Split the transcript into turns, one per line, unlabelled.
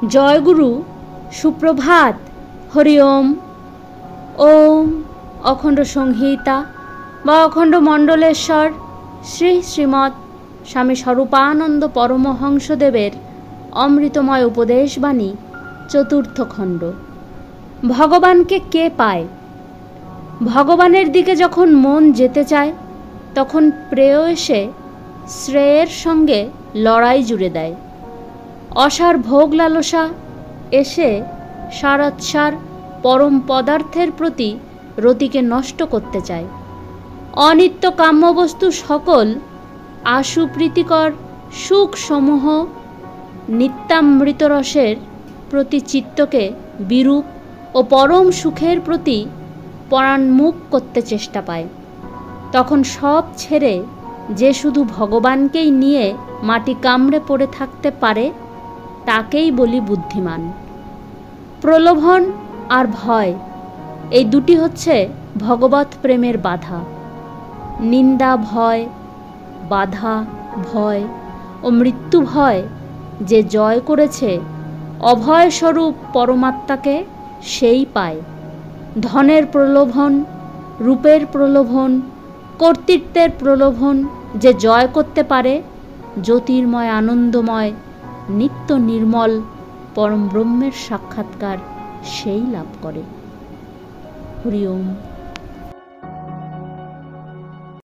জয়গুরু, সুপ্রভাত। হরি ওম। ওম অখণ্ড সংহিতা বা অখণ্ড মণ্ডলেশ্বর শ্রী শ্রীমৎ স্বামী স্বরূপানন্দ পরমহংসদেবের অমৃতময় উপদেশবাণী, চতুর্থ খণ্ড। ভগবানকে কে পায়? ভগবানের দিকে যখন মন যেতে চায় তখন প্রেয়সে শ্রেয়ের সঙ্গে লড়াই জুড়ে দেয়। অসার ভোগ লালসা এসে সারাৎসার পরম পদার্থের প্রতি রতিকে নষ্ট করতে চায়। অনিত্য কাম্যবস্তু সকল আশুপ্রীতিকর সুখ সমূহ নিত্যামৃত রসের প্রতি চিত্তকে বিরূপ ও পরম সুখের প্রতি পরাণমুখ করতে চেষ্টা পায়। তখন সব ছেড়ে যে শুধু ভগবানকেই নিয়ে মাটি কামড়ে পড়ে থাকতে পারে তাকেই বলি বুদ্ধিমান। প্রলোভন আর ভয়, এই দুটি হচ্ছে ভগবৎ প্রেমের বাধা। নিন্দা ভয়, বাধা ভয় ও মৃত্যু ভয় যে জয় করেছে অভয় স্বরূপ পরমাত্মাকে, সেই পায়। ধনের প্রলোভন, রূপের প্রলোভন, কর্তৃত্বের প্রলোভন যে জয় করতে পারে, জ্যোতির্ময় আনন্দময় নিত্য নির্মল পরম ব্রহ্মের সাক্ষাৎকার সেই লাভ করে। হরি ওম।